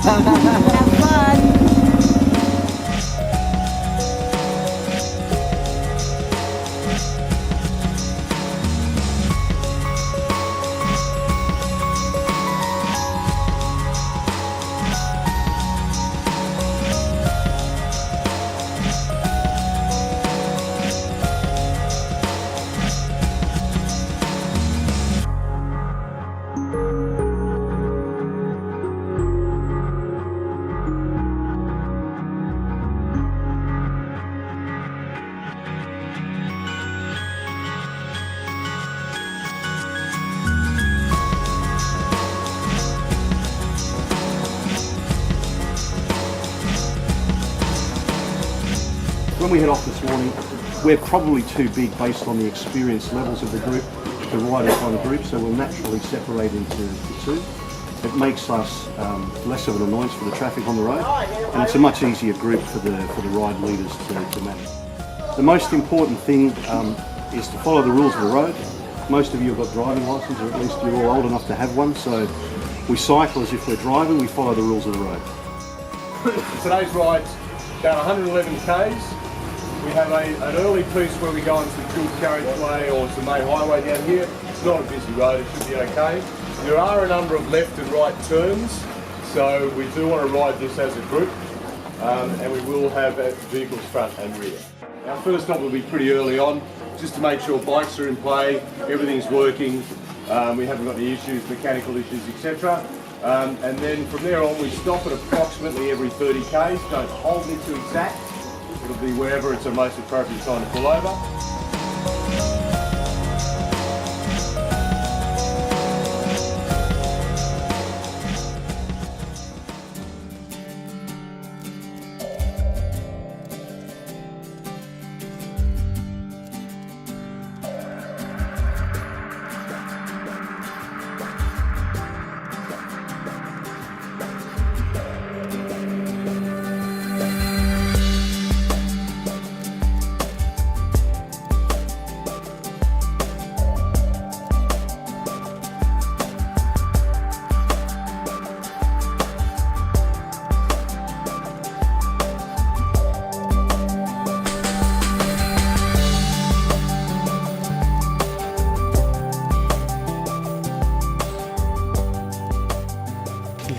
Have fun. When we head off this morning, we're probably too big based on the experience levels of the group to ride as one group, so we'll naturally separate into two. It makes us less of an annoyance for the traffic on the road, and it's a much easier group for the ride leaders to manage. The most important thing is to follow the rules of the road. Most of you have got driving licences, or at least you're all old enough to have one, so we cycle as if we're driving, we follow the rules of the road. Today's ride's about 111 k's. We have an early piece where we go onto the dual carriageway or the main highway down here. It's not a busy road, it should be okay. There are a number of left and right turns, so we do want to ride this as a group, and we will have vehicles front and rear. Our first stop will be pretty early on, just to make sure bikes are in play, everything's working, we haven't got any issues, mechanical issues, etc. And then from there on we stop at approximately every 30 k's, don't hold me to exact. It'll be wherever it's the most appropriate time to pull over.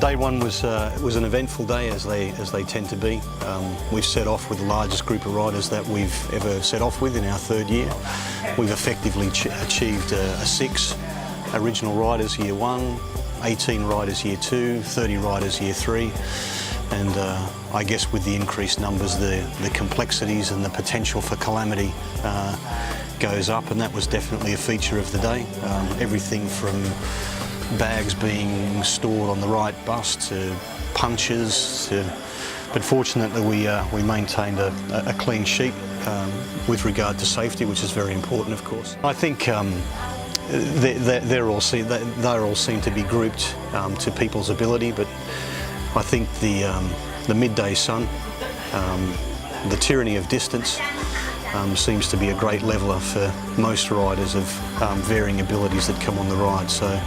Day one was an eventful day, as they tend to be. We've set off with the largest group of riders that we've ever set off with in our third year. We've effectively achieved a 6 original riders year 1, 18 riders year 2, 30 riders year 3, and I guess with the increased numbers, the complexities and the potential for calamity goes up, and that was definitely a feature of the day. Everything from bags being stored on the right bus to punches, but fortunately we maintained a clean sheet with regard to safety, which is very important, of course. I think they all seem to be grouped to people's ability, but I think the midday sun, the tyranny of distance, seems to be a great leveller for most riders of varying abilities that come on the ride. So.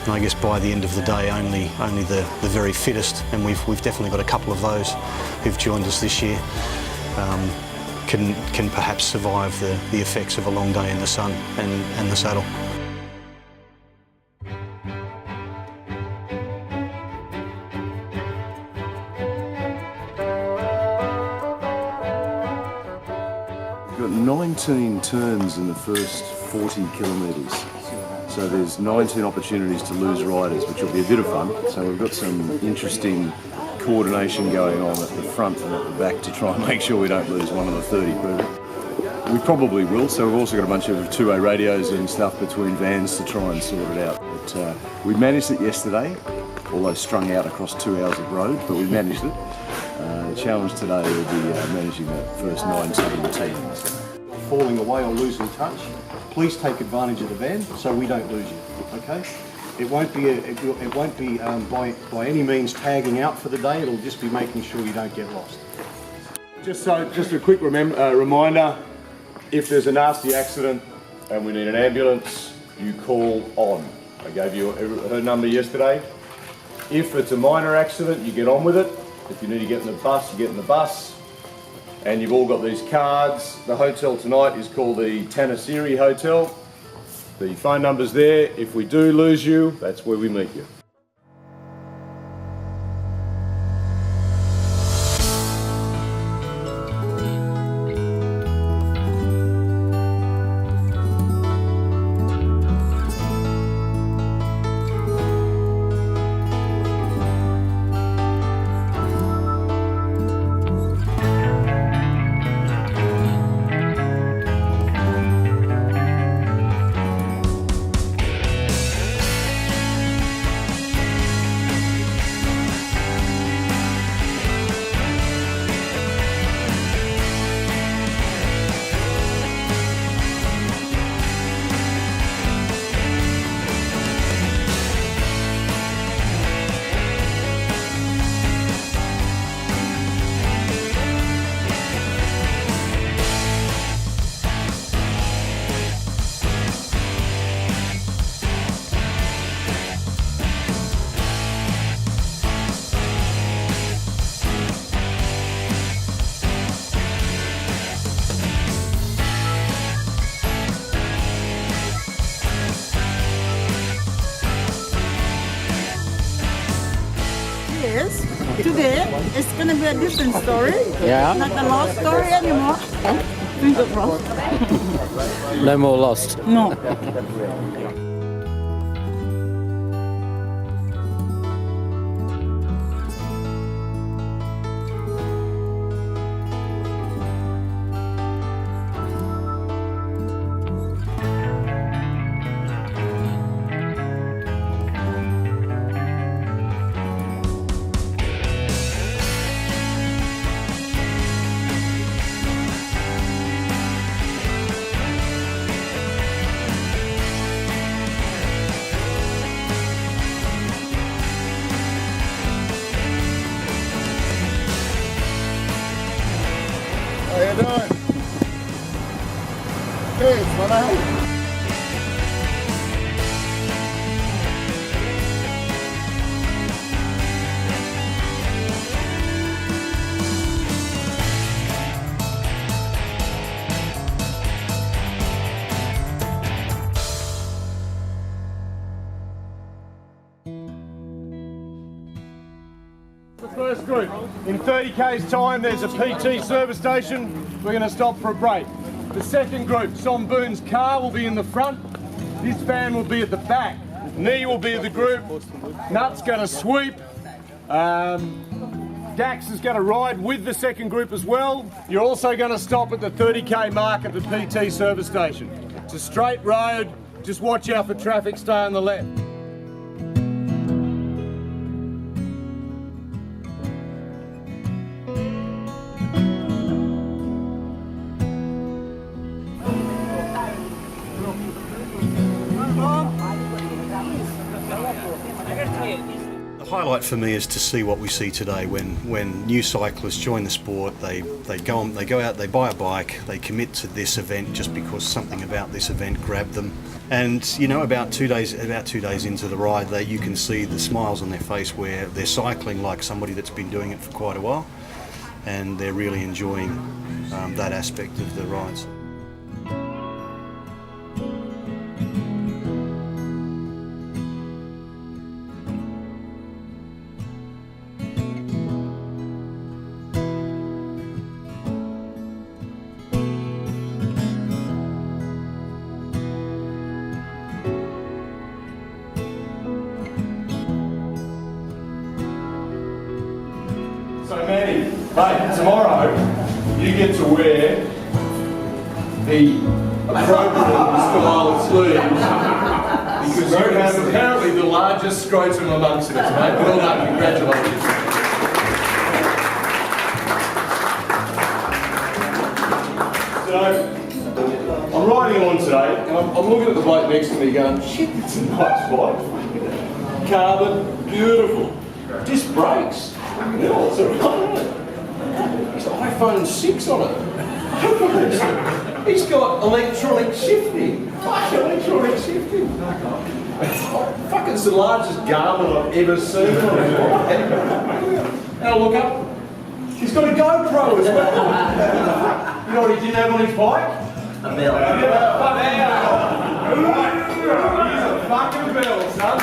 And I guess by the end of the day, only the very fittest, and we've definitely got a couple of those who've joined us this year, can perhaps survive the effects of a long day in the sun and the saddle. We've got 19 turns in the first 40 kilometres. So there's 19 opportunities to lose riders, which will be a bit of fun. So we've got some interesting coordination going on at the front and at the back to try and make sure we don't lose one of the 30 crew. We probably will, so we've also got a bunch of 2A radios and stuff between vans to try and sort it out. But we managed it yesterday, although strung out across 2 hours of road, but we managed it. The challenge today will be managing the first 19 teams. Falling away or losing touch, please take advantage of the van so we don't lose you, okay? It won't be by any means tagging out for the day, it'll just be making sure you don't get lost. Just a quick reminder, if there's a nasty accident and we need an ambulance, you call on. I gave you her number yesterday. If it's a minor accident, you get on with it. If you need to get in the bus, you get in the bus. And you've all got these cards. The hotel tonight is called the Tanasiri Hotel. The phone number's there. If we do lose you, that's where we meet you. Yes. Today it's gonna be a different story. Yeah. Not a lost story anymore. Fingers crossed. No more lost. No. How you doing? Hey, it's my The first group. In 30 k's time there's a PT service station. We're going to stop for a break. The second group, Som Boon's car will be in the front. This van will be at the back. Knee will be the group. Nut's going to sweep. Dax is going to ride with the second group as well. You're also going to stop at the 30k mark at the PT service station. It's a straight road. Just watch out for traffic, stay on the left. The highlight for me is to see what we see today when new cyclists join the sport. They go out, they buy a bike, they commit to this event just because something about this event grabbed them. And you know, about 2 days into the ride, you can see the smiles on their face where they're cycling like somebody that's been doing it for quite a while, and they're really enjoying that aspect of the rides. So Manny, mate, tomorrow you get to wear the appropriate style sleeves because you have apparently the largest scrotum amongst us, mate. Well done, congratulations. So, I'm riding along today and I'm looking at the bloke next to me going, shit, that's a nice bike. Carbon, beautiful. Disc brakes. Yeah, it's iPhone 6 on it. He's got electronic shifting. Electronic shifting. Fuck, it's the largest garment I've ever seen. Now look up. He's got a GoPro as well. You know what he didn't have on his bike? A bell. He's a fucking bell, son.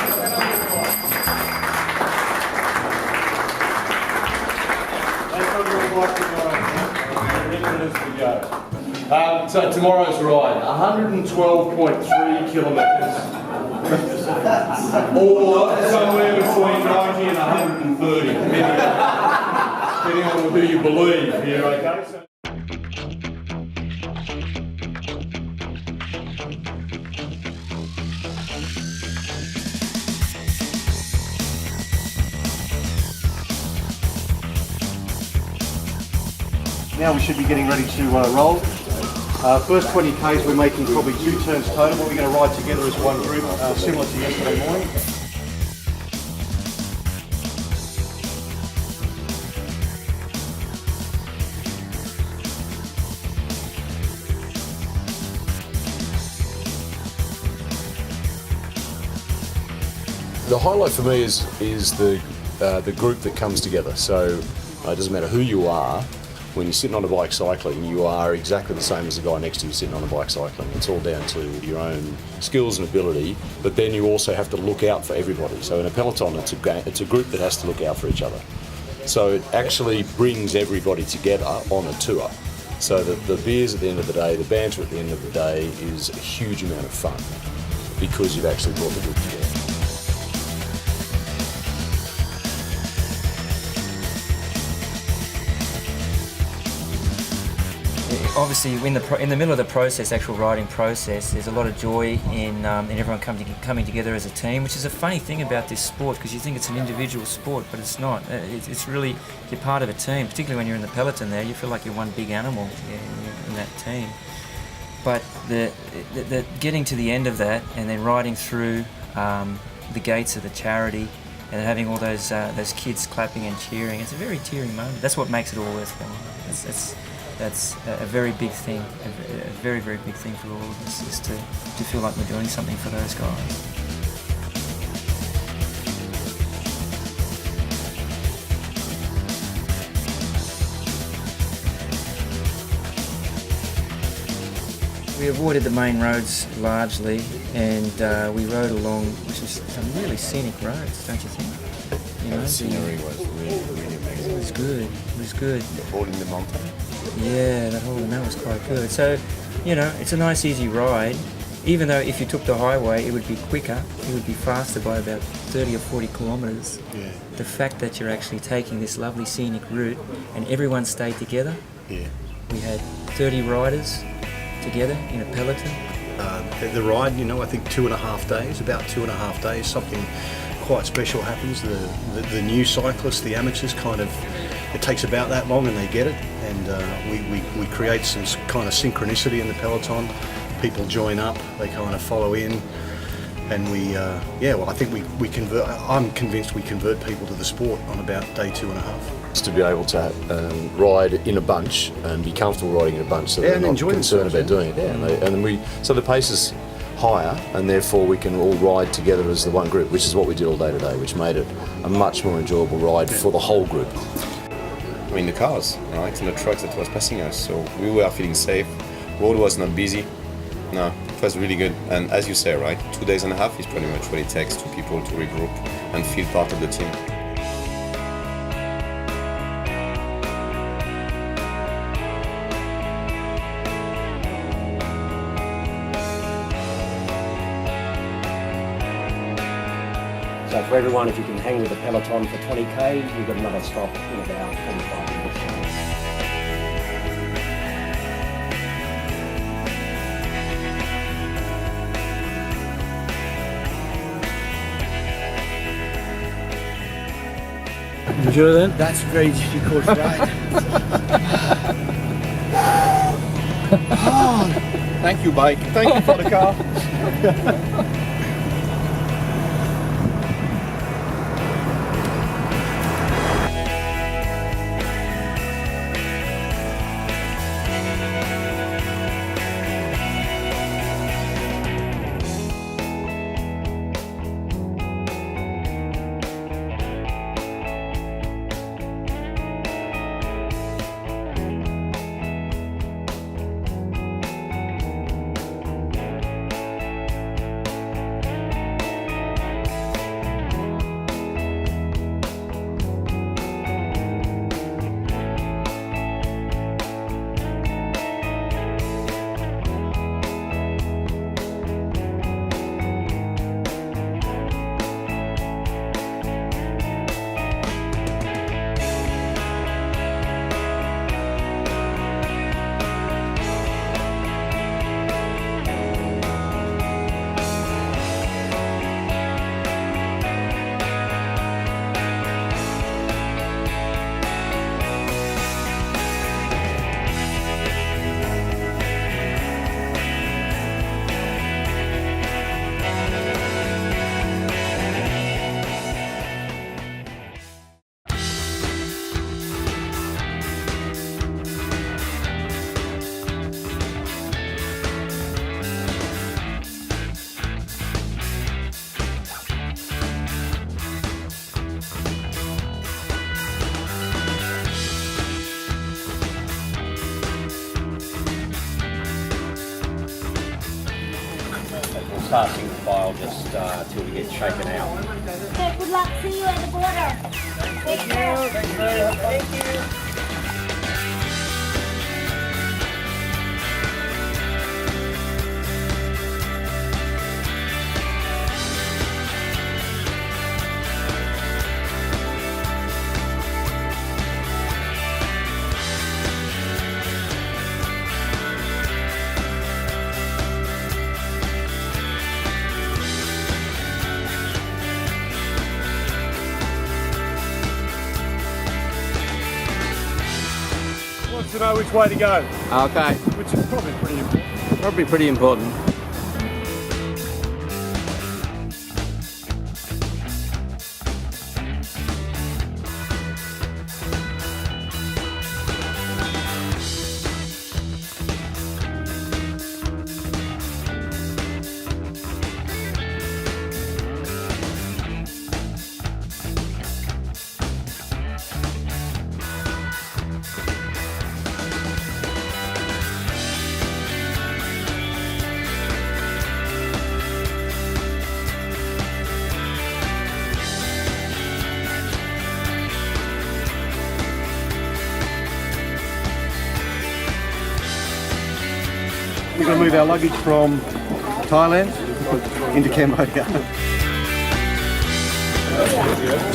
That's what we'd like to go. So tomorrow's ride, 112.3 kilometres. Or somewhere between 90 and 130, depending on who you believe here, okay? Now we should be getting ready to roll. First 20 Ks we're making probably 2 turns total, but we're going to ride together as one group, similar to yesterday morning. The highlight for me is the group that comes together. So it doesn't matter who you are. When you're sitting on a bike cycling, you are exactly the same as the guy next to you sitting on a bike cycling. It's all down to your own skills and ability, but then you also have to look out for everybody. So in a peloton, it's a group that has to look out for each other. So it actually brings everybody together on a tour. So that the beers at the end of the day, the banter at the end of the day is a huge amount of fun because you've actually brought the group together. Obviously, in the middle of the process, actual riding process, there's a lot of joy in everyone coming together as a team, which is a funny thing about this sport because you think it's an individual sport, but it's not. It's really, you're part of a team, particularly when you're in the peloton there, you feel like you're one big animal in that team. But the getting to the end of that and then riding through the gates of the charity and having all those kids clapping and cheering, it's a very tearing moment. That's what makes it all worthwhile. That's a very big thing, a very, very big thing for all of us, is to feel like we're doing something for those guys. We avoided the main roads largely, and we rode along, which is some really scenic roads, don't you think? You know, The scenery was really amazing. It was good. It was good. All in the mountain. Yeah, that was quite good. So, you know, it's a nice easy ride. Even though if you took the highway, it would be quicker, it would be faster by about 30 or 40 kilometres. Yeah. The fact that you're actually taking this lovely scenic route and everyone stayed together. Yeah. We had 30 riders together in a peloton. The ride, you know, I think 2.5 days, about 2.5 days, something quite special happens. The new cyclists, the amateurs, kind of, it takes about that long and they get it, and we create some kind of synchronicity in the peloton. People join up, they kind of follow in, and I think we convert. I'm convinced we convert people to the sport on about day 2.5. It's to be able to ride in a bunch and be comfortable riding in a bunch, so they're not concerned about doing it. Yeah, so the pace is higher, and therefore we can all ride together as the one group, which is what we did all day today, which made it a much more enjoyable ride for the whole group. I mean, the cars, right, and the trucks that was passing us, so we were feeling safe. Road was not busy. No, it was really good. And as you say, right, 2.5 days is pretty much what it takes to people to regroup and feel part of the team. So for everyone, if you can hang with the peloton for 20k, we've got another stop in about 45 minutes. You sure then? That's very difficult, right? Thank you, bike. Thank you for the car. passing the file just till we get shaken out. Okay, good luck. See you at the border. Thank you. Wants to know which way to go, Okay, which is probably pretty important. probably pretty important. We're going to move our luggage from Thailand into Cambodia.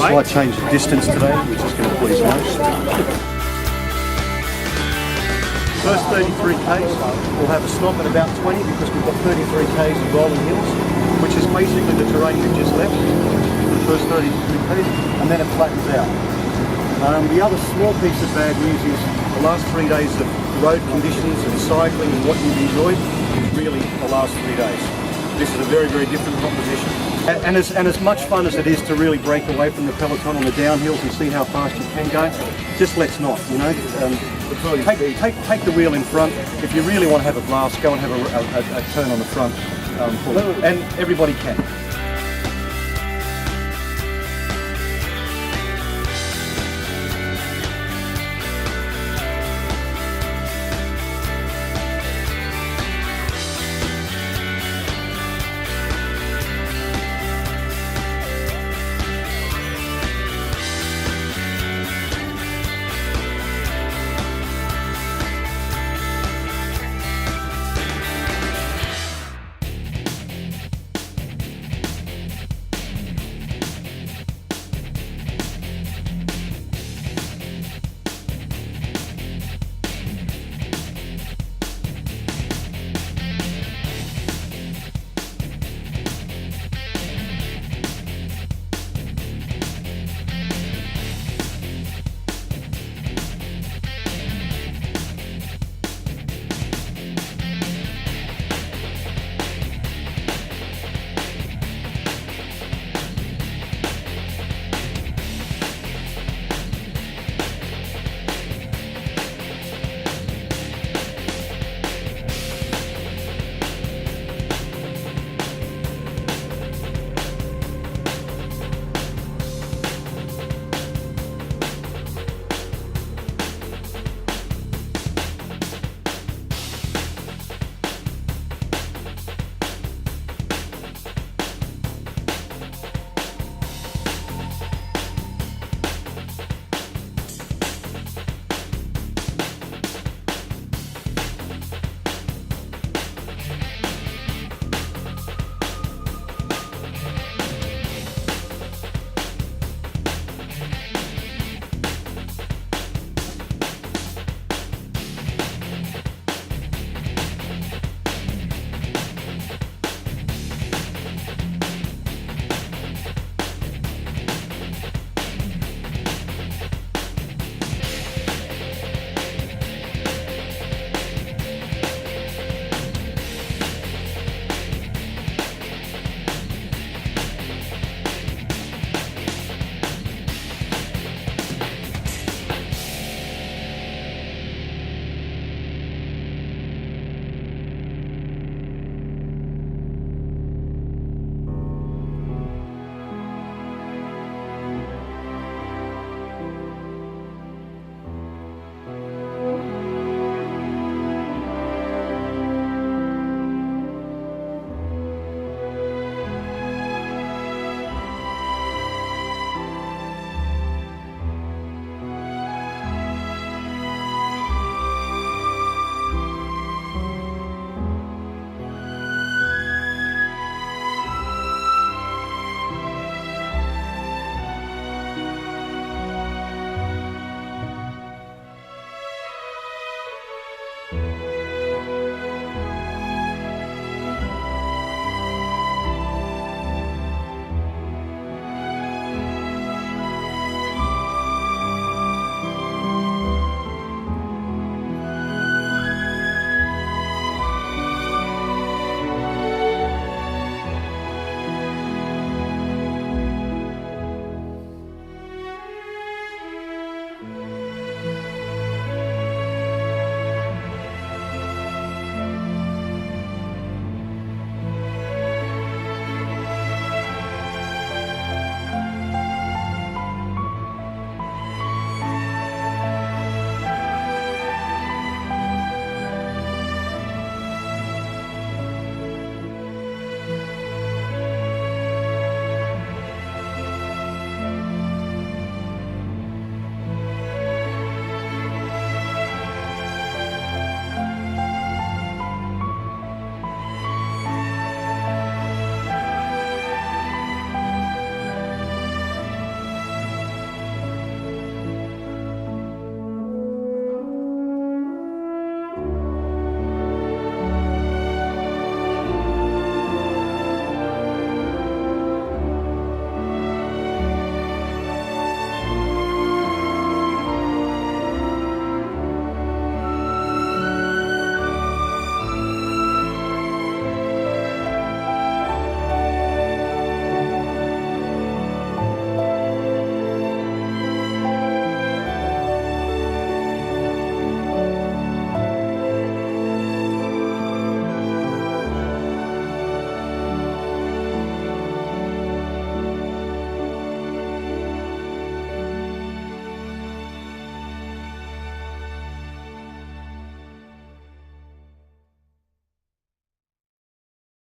Slight change of distance today, which is going to please most. First 33 k's, we'll have a stop at about 20 because we've got 33 k's of rolling hills, which is basically the terrain we've just left for the first 33 k's, and then it flattens out. The other small piece of bad news is the last 3 days of road conditions and cycling and what you've enjoyed is really the last 3 days. This is a very, very different proposition. And as much fun as it is to really break away from the peloton on the downhills and see how fast you can go, just let's not, you know. Take the wheel in front. If you really want to have a blast, go and have a turn on the front. And everybody can.